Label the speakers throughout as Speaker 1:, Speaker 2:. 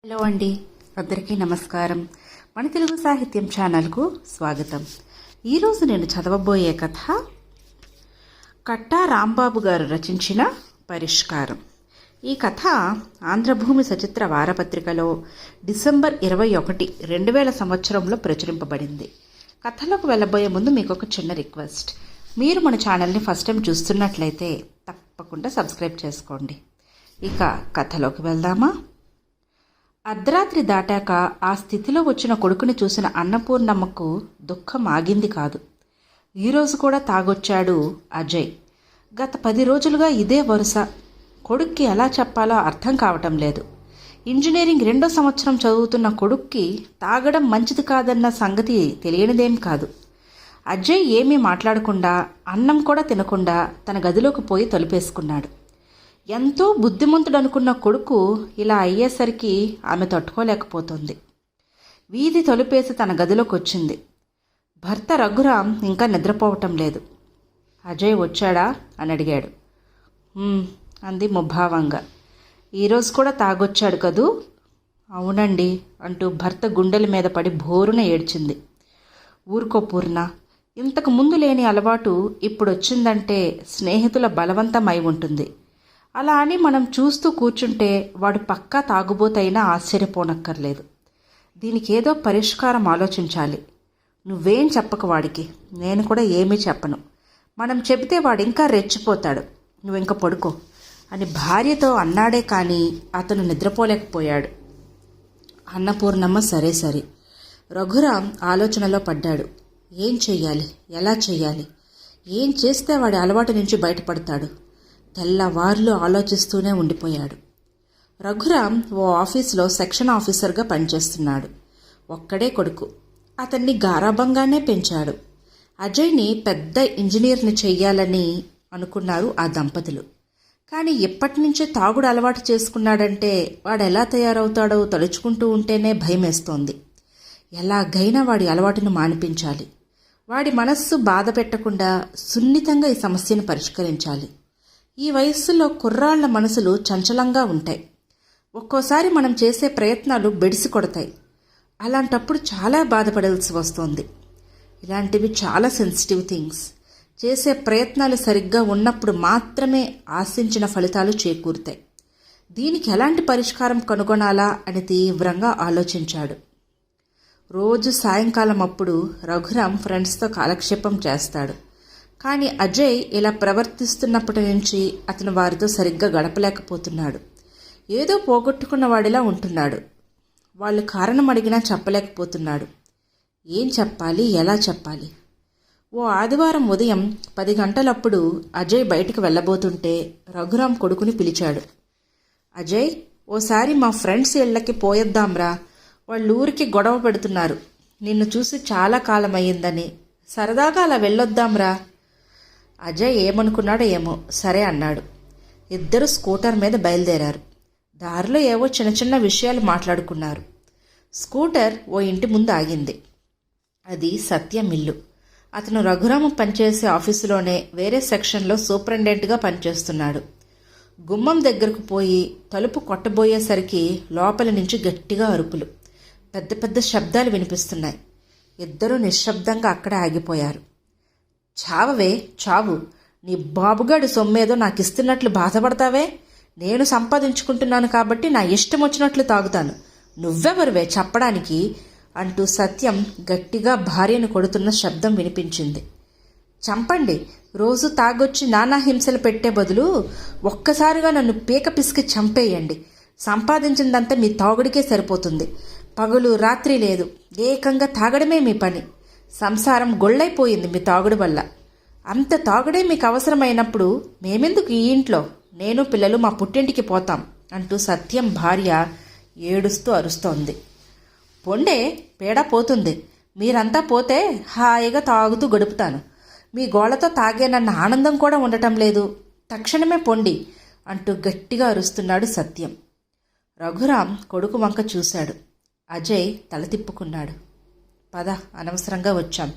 Speaker 1: Hello అండి, అందరికీ నమస్కారం. మన తెలుగు సాహిత్యం ఛానల్కు స్వాగతం. ఈరోజు నేను చదవబోయే కథ కట్టా రాంబాబు గారు రచించిన పరిష్కారం. ఈ కథ ఆంధ్రభూమి సచిత్ర వారపత్రికలో డిసెంబర్ 21, 2000 సంవత్సరంలో ప్రచురింపబడింది. కథలోకి వెళ్ళబోయే ముందు మీకు ఒక చిన్న రిక్వెస్ట్. మీరు మన ఛానల్ని ఫస్ట్ టైం చూస్తున్నట్లయితే తప్పకుండా సబ్స్క్రైబ్ చేసుకోండి. ఇక కథలోకి వెళ్దామా? అర్ధరాత్రి దాటాక ఆ స్థితిలో వచ్చిన కొడుకుని చూసిన అన్నపూర్ణమ్మకు దుఃఖం ఆగింది కాదు. ఈరోజు కూడా తాగొచ్చాడు అజయ్. గత 10 రోజులుగా ఇదే వరుస. కొడుక్కి ఎలా చెప్పాలో అర్థం కావటం లేదు. ఇంజనీరింగ్ 2వ సంవత్సరం చదువుతున్న కొడుక్కి తాగడం మంచిది కాదన్న సంగతి తెలియనిదేం కాదు. అజయ్ ఏమీ మాట్లాడకుండా, అన్నం కూడా తినకుండా తన గదిలోకి పోయి తలుపేసుకున్నాడు. ఎంతో బుద్ధిమంతుడనుకున్న కొడుకు ఇలా అయ్యేసరికి ఆమె తట్టుకోలేకపోతుంది. వీధి తలుపేసి తన గదిలోకి వచ్చింది. భర్త రఘురాం ఇంకా నిద్రపోవటం లేదు. అజయ్ వచ్చాడా అని అడిగాడు. అంది ముభావంగా. ఈరోజు కూడా తాగొచ్చాడు కదూ? అవునండి అంటూ భర్త గుండెల మీద పడి భోరున ఏడ్చింది. ఊరుకో పూర్ణ, ఇంతకు ముందు లేని అలవాటు ఇప్పుడొచ్చిందంటే స్నేహితుల బలవంతమై ఉంటుంది. అలా అని మనం చూస్తూ కూర్చుంటే వాడు పక్కా తాగుబోతైనా ఆశ్చర్యపోనక్కర్లేదు. దీనికి ఏదో పరిష్కారం ఆలోచించాలి. నువ్వేం చెప్పక వాడికి, నేను కూడా ఏమీ చెప్పను. మనం చెబితే వాడు ఇంకా రెచ్చిపోతాడు. నువ్వింక పడుకో అని భార్యతో అన్నాడే కానీ అతను నిద్రపోలేకపోయాడు. అన్నపూర్ణమ్మ సరే సరే. రఘురాం ఆలోచనలో పడ్డాడు. ఏం చెయ్యాలి, ఎలా చెయ్యాలి, ఏం చేస్తే వాడి అలవాటు నుంచి బయటపడతాడు? తెల్లవార్లు ఆలోచిస్తూనే ఉండిపోయాడు. రఘురాం ఓ ఆఫీసులో సెక్షన్ ఆఫీసర్గా పనిచేస్తున్నాడు. ఒక్కడే కొడుకు. అతన్ని గారాబంగానే పెంచాడు. అజయ్ని పెద్ద ఇంజనీర్ని చెయ్యాలని అనుకున్నారు ఆ దంపతులు. కానీ ఎప్పటినుంచే తాగుడు అలవాటు చేసుకున్నాడంటే వాడెలా తయారవుతాడో తలుచుకుంటూ ఉంటేనే భయమేస్తోంది. ఎలాగైనా వాడి అలవాటును మానిపించాలి. వాడి మనస్సు బాధ పెట్టకుండా సున్నితంగా ఈ సమస్యను పరిష్కరించాలి. ఈ వయస్సులో కుర్రాళ్ల మనసులు చంచలంగా ఉంటాయి. ఒక్కోసారి మనం చేసే ప్రయత్నాలు బెడిసి కొడతాయి. అలాంటప్పుడు చాలా బాధపడాల్సి వస్తుంది. ఇలాంటివి చాలా సెన్సిటివ్ థింగ్స్. చేసే ప్రయత్నాలు సరిగ్గా ఉన్నప్పుడు మాత్రమే ఆశించిన ఫలితాలు చేకూరుతాయి. దీనికి ఎలాంటి పరిష్కారం కనుగొనాలా అని తీవ్రంగా ఆలోచించాడు. రోజు సాయంకాలం అప్పుడు రఘురాం ఫ్రెండ్స్తో కాలక్షేపం చేస్తాడు. కానీ అజయ్ ఇలా ప్రవర్తిస్తున్నప్పటి నుంచి అతను వారితో సరిగ్గా గడపలేకపోతున్నాడు. ఏదో పోగొట్టుకున్న వాడిలా ఉంటున్నాడు. వాళ్ళు కారణం అడిగినా చెప్పలేకపోతున్నాడు. ఏం చెప్పాలి, ఎలా చెప్పాలి? ఓ ఆదివారం ఉదయం 10 గంటలప్పుడు అజయ్ బయటికి వెళ్ళబోతుంటే రఘురాం కొడుకుని పిలిచాడు. అజయ్, ఓసారి మా ఫ్రెండ్స్ ఇళ్ళకి పోయొద్దాంరా. వాళ్ళూరికి గొడవ పెడుతున్నారు. నిన్ను చూసి చాలా కాలం అయ్యిందని. సరదాగా అలా వెళ్ళొద్దాంరా. అజయ్ ఏమనుకున్నాడో ఏమో సరే అన్నాడు. ఇద్దరు స్కూటర్ మీద బయలుదేరారు. దారిలో ఏవో చిన్న చిన్న విషయాలు మాట్లాడుకున్నారు. స్కూటర్ ఓ ఇంటి ముందు ఆగింది. అది సత్యం ఇల్లు. అతను రఘురామ పనిచేసే ఆఫీసులోనే వేరే సెక్షన్లో సూపరింటెండెంట్గా పనిచేస్తున్నాడు. గుమ్మం దగ్గరకు పోయి తలుపు కొట్టబోయేసరికి లోపలి నుంచి గట్టిగా అరుపులు, పెద్ద పెద్ద శబ్దాలు వినిపిస్తున్నాయి. ఇద్దరూ నిశ్శబ్దంగా అక్కడే ఆగిపోయారు. చావవే చావు, నీ బాబుగాడి సొమ్మేదో నాకు ఇస్తున్నట్లు బాధపడతావే? నేను సంపాదించుకుంటున్నాను కాబట్టి నా ఇష్టం వచ్చినట్లు తాగుతాను. నువ్వెవరివే చెప్పడానికి అంటూ సత్యం గట్టిగా భార్యను కొడుతున్న శబ్దం వినిపించింది. చంపండి. రోజు తాగొచ్చి నానా హింసలు పెట్టే బదులు ఒక్కసారిగా నన్ను పీక పిసికి చంపేయండి. సంపాదించిందంతా మీ తాగుడికే సరిపోతుంది. పగలు రాత్రి లేదు, ఏకంగా తాగడమే మీ పని. సంసారం గొళ్ళైపోయింది మీ తాగుడు వల్ల. అంత తాగుడే మీకు అవసరమైనప్పుడు మేమెందుకు ఈ ఇంట్లో? నేను పిల్లలు మా పుట్టింటికి పోతాం అంటూ సత్యం భార్య ఏడుస్తూ అరుస్తోంది. పొండే, పేడ పోతుంది. మీరంతా పోతే హాయిగా తాగుతూ గడుపుతాను. మీ గోళ్లతో తాగేనన్న ఆనందం కూడా ఉండటం లేదు. తక్షణమే పొండి అంటూ గట్టిగా అరుస్తున్నాడు సత్యం. రఘురాం కొడుకు వంక చూశాడు. అజయ్ తల తిప్పుకున్నాడు. పద, అనవసరంగా వచ్చాం.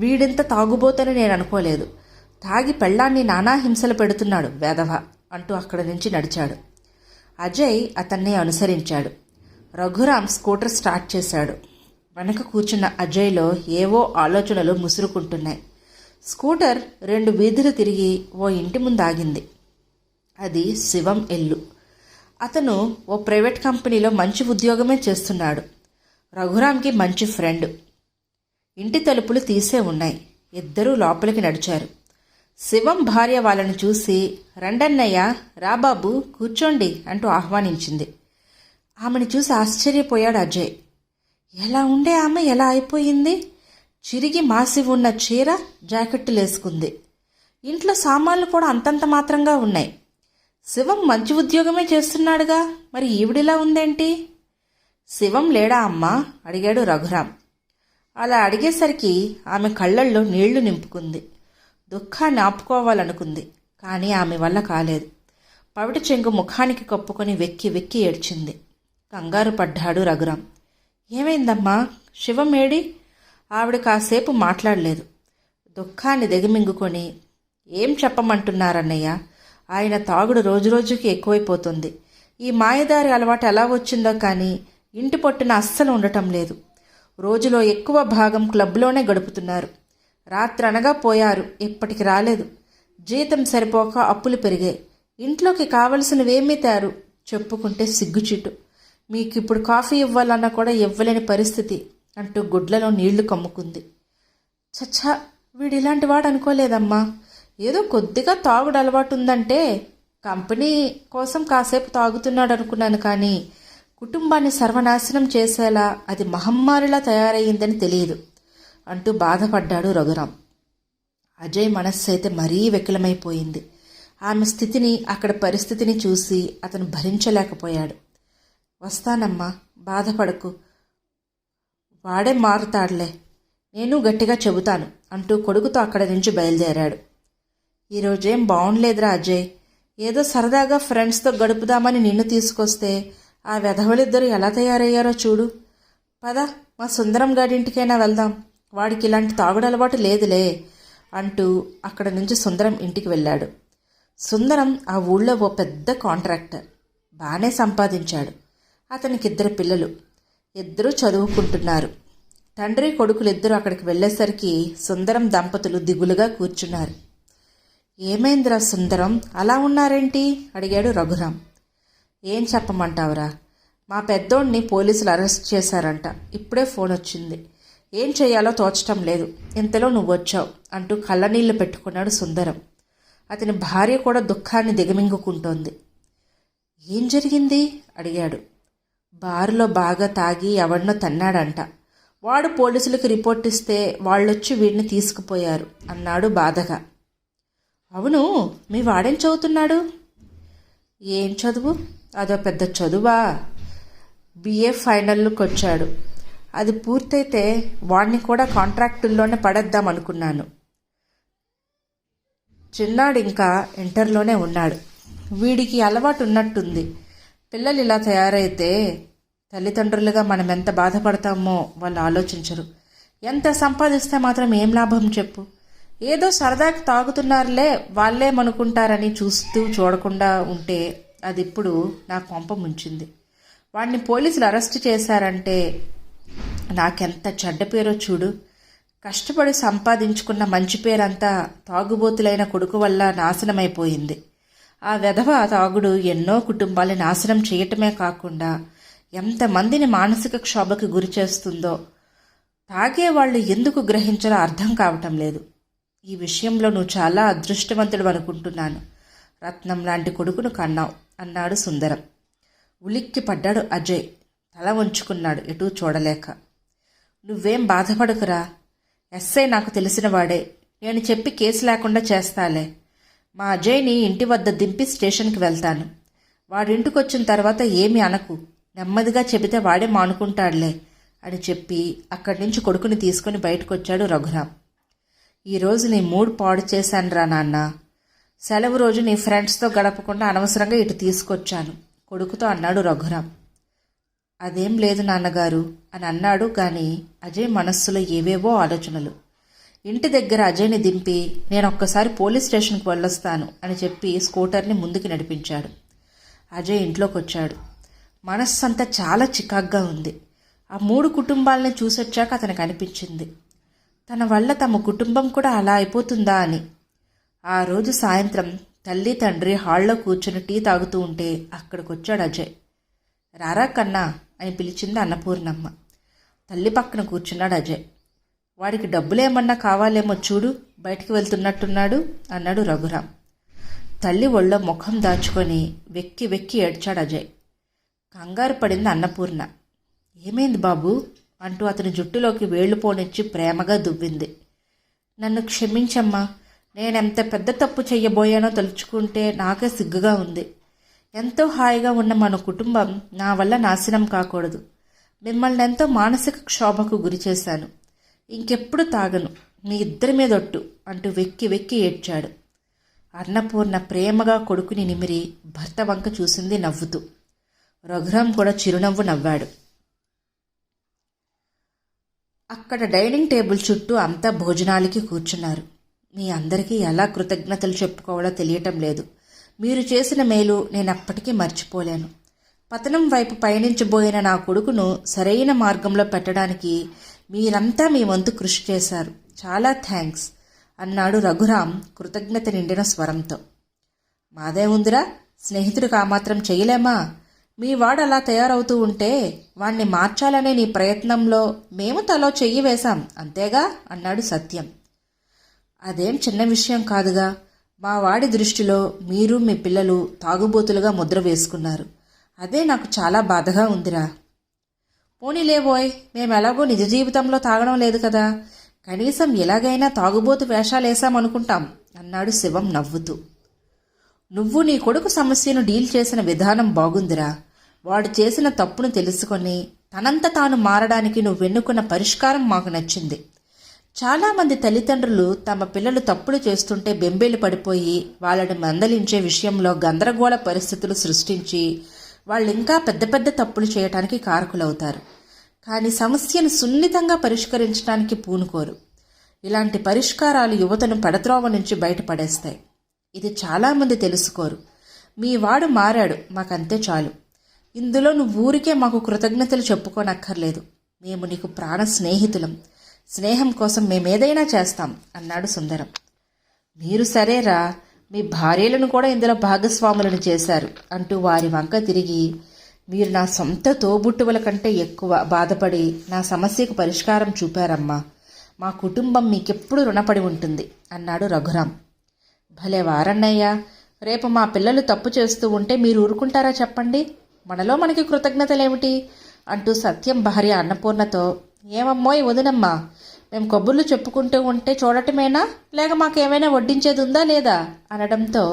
Speaker 1: వీడింత తాగుబోతని నేను అనుకోలేదు. తాగి పెళ్ళాన్ని నానా హింసలు పెడుతున్నాడు వేధవ అంటూ అక్కడి నుంచి నడిచాడు. అజయ్ అతన్ని అనుసరించాడు. రఘురామ్ స్కూటర్ స్టార్ట్ చేశాడు. వెనక కూర్చున్న అజయ్లో ఏవో ఆలోచనలు ముసురుకుంటున్నాయి. స్కూటర్ 2 వీధులు తిరిగి ఓ ఇంటి ముందు ఆగింది. అది శివం ఇల్లు. అతను ఓ ప్రైవేట్ కంపెనీలో మంచి ఉద్యోగమే చేస్తున్నాడు. రఘురామ్కి మంచి ఫ్రెండ్. ఇంటి తలుపులు తీసే ఉన్నాయి. ఇద్దరూ లోపలికి నడిచారు. శివం భార్య వాళ్ళని చూసి, రండన్నయ్య, రాబాబు, కూర్చోండి అంటూ ఆహ్వానించింది. ఆమెను చూసి ఆశ్చర్యపోయాడు అజయ్. ఎలా ఉండే ఆమె ఎలా అయిపోయింది? చిరిగి మాసి ఉన్న చీర, జాకెట్టులేసుకుంది. ఇంట్లో సామాన్లు కూడా అంతంత మాత్రంగా ఉన్నాయి. శివం మంచి ఉద్యోగమే చేస్తున్నాడుగా, మరి ఈవిడిలా ఉందేంటి? శివం లేడా అమ్మా అడిగాడు రఘురామ్. అలా అడిగేసరికి ఆమె కళ్ళల్లో నీళ్లు నింపుకుంది. దుఃఖాన్ని ఆపుకోవాలనుకుంది, కానీ ఆమె వల్ల కాలేదు. పవిటి చెంగు ముఖానికి కప్పుకొని వెక్కి వెక్కి ఏడ్చింది. కంగారు పడ్డాడు రఘురామ్. ఏమైందమ్మా, శివం ఏడి? ఆవిడ కాసేపు మాట్లాడలేదు. దుఃఖాన్ని దిగమింగుకొని, ఏం చెప్పమంటున్నారన్నయ్య, ఆయన తాగుడు రోజురోజుకి ఎక్కువైపోతుంది. ఈ మాయదారి అలవాటు ఎలా వచ్చిందో కానీ ఇంటి పొట్టున అస్సలు ఉండటం లేదు. రోజులో ఎక్కువ భాగం క్లబ్లోనే గడుపుతున్నారు. రాత్రి అనగా పోయారు, ఇప్పటికి రాలేదు. జీతం సరిపోక అప్పులు పెరిగాయి. ఇంట్లోకి కావలసినవేమీ తేరు. చెప్పుకుంటే సిగ్గుచిట్టు. మీకిప్పుడు కాఫీ ఇవ్వాలన్నా కూడా ఇవ్వలేని పరిస్థితి అంటూ గుడ్లలో నీళ్లు కమ్ముకుంది. చచ్చా, వీడిలాంటి వాడు అనుకోలేదమ్మా. ఏదో కొద్దిగా తాగుడు అలవాటు ఉందంటే కంపెనీ కోసం కాసేపు తాగుతున్నాడు అనుకున్నాను, కానీ కుటుంబాన్ని సర్వనాశనం చేసేలా అది మహమ్మారిలా తయారయ్యిందని తెలియదు అంటూ బాధపడ్డాడు రఘురామ్. అజయ్ మనస్సు అయితే మరీ వెకిలమైపోయింది. ఆమె స్థితిని, అక్కడ పరిస్థితిని చూసి అతను భరించలేకపోయాడు. వస్తానమ్మా, బాధపడకు, వాడే మారుతాడులే, నేను గట్టిగా చెబుతాను అంటూ కొడుకుతో అక్కడి నుంచి బయలుదేరాడు. ఈరోజేం బాగుండలేదురా అజయ్. ఏదో సరదాగా ఫ్రెండ్స్తో గడుపుదామని నిన్ను తీసుకొస్తే ఆ వెధవలిద్దరూ ఎలా తయారయ్యారో చూడు. పద, మా సుందరం గారింటికైనా వెళ్దాం, వాడికి ఇలాంటి తాగుడు అలవాటు లేదులే అంటూ అక్కడ నుంచి సుందరం ఇంటికి వెళ్ళాడు. సుందరం ఆ ఊళ్ళో ఓ పెద్ద కాంట్రాక్టర్. బాగానే సంపాదించాడు. అతనికి 2 పిల్లలు. ఇద్దరూ చదువుకుంటున్నారు. తండ్రి కొడుకులిద్దరూ అక్కడికి వెళ్ళేసరికి సుందరం దంపతులు దిగులుగా కూర్చున్నారు. ఏమైందిరా సుందరం, అలా ఉన్నారేంటి అడిగాడు రఘురామ్. ఏం చెప్పమంటావురా, మా పెద్దోడిని పోలీసులు అరెస్ట్ చేశారంట. ఇప్పుడే ఫోన్ వచ్చింది. ఏం చెయ్యాలో తోచటం లేదు. ఇంతలో నువ్వు వచ్చావు అంటూ కళ్ళనీళ్లు పెట్టుకున్నాడు సుందరం. అతని భార్య కూడా దుఃఖాన్ని దిగమింగుకుంటోంది. ఏం జరిగింది అడిగాడు. బారులో బాగా తాగి ఎవడినో తన్నాడంట. వాడు పోలీసులకు రిపోర్ట్ ఇస్తే వాళ్ళొచ్చి వీడిని తీసుకుపోయారు అన్నాడు బాధగా. అవును, మీ వాడేం చదువుతున్నాడు? ఏం చదువు? అదో పెద్ద చదువా? BA ఫైనల్కి వచ్చాడు. అది పూర్తయితే వాడిని కూడా కాంట్రాక్టుల్లోనే పడేద్దాం అనుకున్నాను. చిన్నాడు ఇంకా ఇంటర్లోనే ఉన్నాడు. వీడికి అలవాటు ఉన్నట్టుంది. పిల్లలు ఇలా తయారైతే తల్లిదండ్రులుగా మనం ఎంత బాధపడతామో వాళ్ళు ఆలోచించరు. ఎంత సంపాదిస్తే మాత్రం ఏం లాభం చెప్పు. ఏదో సరదాకి తాగుతున్నారులే వాళ్ళేమనుకుంటారని చూస్తూ చూడకుండా ఉంటే అది ఇప్పుడు నా కొంప ముంచింది. వాడిని పోలీసులు అరెస్ట్ చేశారంటే నాకెంత చెడ్డ పేరో చూడు. కష్టపడి సంపాదించుకున్న మంచి పేరంతా తాగుబోతులైన కొడుకు వల్ల నాశనమైపోయింది. ఆ వెధవ తాగుడు ఎన్నో కుటుంబాలను నాశనం చేయటమే కాకుండా ఎంతమందిని మానసిక క్షోభకు గురి చేస్తుందో తాగేవాళ్ళు ఎందుకు గ్రహించాలో అర్థం కావటం లేదు. ఈ విషయంలో నువ్వు చాలా అదృష్టవంతుడు అనుకుంటున్నాను. రత్నం లాంటి కొడుకును కన్నావు అన్నాడు సుందరం. ఉలిక్కి పడ్డాడు అజయ్. తల వంచుకున్నాడు ఎటూ చూడలేక. నువ్వేం బాధపడకురా, ఎస్ఐ నాకు తెలిసినవాడే. నేను చెప్పి కేసు లేకుండా చేస్తాలే. మా అజయ్ని ఇంటి వద్ద దింపి స్టేషన్కి వెళ్తాను. వాడింటికొచ్చిన తర్వాత ఏమీ అనకు, నెమ్మదిగా చెబితే వాడే మానుకుంటాడులే అని చెప్పి అక్కడి నుంచి కొడుకుని తీసుకుని బయటకొచ్చాడు రఘురామ్. ఈరోజు నీ మూడ్ పాడు చేశానురా నాన్న. సెలవు రోజు నీ ఫ్రెండ్స్తో గడపకుండా అనవసరంగా ఇటు తీసుకొచ్చాను కొడుకుతో అన్నాడు రఘురామ్. అదేం లేదు నాన్నగారు అని అన్నాడు. కానీ అజయ్ మనస్సులో ఏవేవో ఆలోచనలు. ఇంటి దగ్గర అజయ్ని దింపి నేను ఒక్కసారి పోలీస్ స్టేషన్కి వెళ్ళొస్తాను అని చెప్పి స్కూటర్ని ముందుకు నడిపించాడు. అజయ్ ఇంట్లోకి వచ్చాడు. మనస్సంతా చాలా చికాగ్గా ఉంది. ఆ 3 కుటుంబాలని చూసొచ్చాక అతనికి అనిపించింది, తన వల్ల తమ కుటుంబం కూడా అలా అయిపోతుందా అని. ఆ రోజు సాయంత్రం తల్లి తండ్రి హాల్లో కూర్చుని టీ తాగుతూ ఉంటే అక్కడికొచ్చాడు అజయ్. రారా కన్నా అని పిలిచింది అన్నపూర్ణమ్మ. తల్లి పక్కన కూర్చున్నాడు అజయ్. వాడికి డబ్బులేమన్నా కావాలేమో చూడు, బయటికి వెళ్తున్నట్టున్నాడు అన్నాడు రఘురాం. తల్లి ఒళ్ళో ముఖం దాచుకొని వెక్కి వెక్కి ఏడ్చాడు అజయ్. కంగారు పడింది అన్నపూర్ణ. ఏమైంది బాబు అంటూ అతని జుట్టులోకి వేళ్లు పోనిచ్చి ప్రేమగా దువ్వింది. నన్ను క్షమించమ్మా, నేనెంత పెద్ద తప్పు చెయ్యబోయానో తలుచుకుంటే నాకే సిగ్గుగా ఉంది. ఎంతో హాయిగా ఉన్న మన కుటుంబం నా వల్ల నాశనం కాకూడదు. మిమ్మల్ని ఎంతో మానసిక క్షోభకు గురి చేశాను. ఇంకెప్పుడు తాగను, మీ ఇద్దరి మీదొట్టు అంటూ వెక్కి వెక్కి ఏడ్చాడు. అన్నపూర్ణ ప్రేమగా కొడుకుని నిమిరి భర్త వంక చూసింది నవ్వుతూ. రఘురాం కూడా చిరునవ్వు నవ్వాడు. అక్కడ డైనింగ్ టేబుల్ చుట్టూ అంతా భోజనాలకి కూర్చున్నారు. మీ అందరికీ ఎలా కృతజ్ఞతలు చెప్పుకోవాలో తెలియటం లేదు. మీరు చేసిన మేలు నేనప్పటికీ మర్చిపోలేను. పతనం వైపు పయనించబోయిన నా కొడుకును సరైన మార్గంలో పెట్టడానికి మీరంతా మీ వంతు కృషి చేశారు. చాలా థ్యాంక్స్ అన్నాడు రఘురాం కృతజ్ఞత నిండిన స్వరంతో. మాదే ఉందిరా, స్నేహితుడికి ఆ మాత్రం చేయలేమా? మీ వాడు అలా తయారవుతూ ఉంటే వాణ్ణి మార్చాలనే నీ ప్రయత్నంలో మేము తలో చెయ్యి వేశాం అంతేగా అన్నాడు సత్యం. అదేం చిన్న విషయం కాదుగా. మా వాడి దృష్టిలో మీరు మీ పిల్లలు తాగుబోతులుగా ముద్ర వేసుకున్నారు. అదే నాకు చాలా బాధగా ఉందిరా. పోనీలేబోయ్, మేమెలాగో నిజ జీవితంలో తాగడం లేదు కదా, కనీసం ఎలాగైనా తాగుబోతు వేషాలేశామనుకుంటాం అన్నాడు శివం నవ్వుతూ. నువ్వు నీ కొడుకు సమస్యను డీల్ చేసిన విధానం బాగుందిరా. వాడు చేసిన తప్పును తెలుసుకొని తనంత తాను మారడానికి నువ్వెన్నుకున్న పరిష్కారం మాకు నచ్చింది. చాలామంది తల్లిదండ్రులు తమ పిల్లలు తప్పులు చేస్తుంటే బెంబేలు పడిపోయి వాళ్ళని మందలించే విషయంలో గందరగోళ పరిస్థితులు సృష్టించి వాళ్ళు ఇంకా పెద్ద పెద్ద తప్పులు చేయటానికి కారకులవుతారు. కానీ సమస్యను సున్నితంగా పరిష్కరించడానికి పూనుకోరు. ఇలాంటి పరిష్కారాలు యువతను పెడత్రోవ నుంచి బయటపడేస్తాయి. ఇది చాలామంది తెలుసుకోరు. మీ వాడు మారాడు, మాకంతే చాలు. ఇందులో నువ్వు ఊరికే మాకు కృతజ్ఞతలు చెప్పుకోనక్కర్లేదు. మేము నీకు ప్రాణ స్నేహితులం. స్నేహం కోసం మేమేదైనా చేస్తాం అన్నాడు సుందరం. మీరు సరేరా, మీ భార్యలను కూడా ఇందులో భాగస్వాములను చేశారు అంటూ వారి వంక తిరిగి, మీరు నా సొంత తోబుట్టువుల కంటే ఎక్కువ బాధపడి నా సమస్యకు పరిష్కారం చూపారమ్మా. మా కుటుంబం మీకెప్పుడు రుణపడి ఉంటుంది అన్నాడు రఘురాం. భలే వారన్నయ్యా, రేపు మా పిల్లలు తప్పు చేస్తూ ఉంటే మీరు ఊరుకుంటారా చెప్పండి? మనలో మనకి కృతజ్ఞతలేమిటి అంటూ సత్యం భార్య అన్నపూర్ణతో, ఏమమ్మోయ్ వదినమ్మా, మేము కబుర్లు చెప్పుకుంటూ ఉంటే చూడటమేనా, లేక మాకేమైనా వడ్డించేది ఉందా లేదా అనడంతో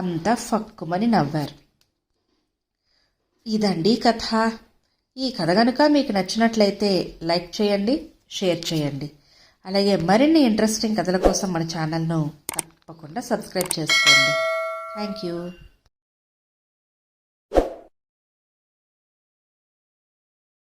Speaker 1: అంతా ఫక్కుమని నవ్వారు. ఇదండి కథ. ఈ కథ కనుక మీకు నచ్చినట్లయితే లైక్ చేయండి, షేర్ చేయండి. అలాగే మరిన్ని ఇంట్రెస్టింగ్ కథల కోసం మన ఛానల్ను తప్పకుండా సబ్స్క్రైబ్ చేసుకోండి. Thank you.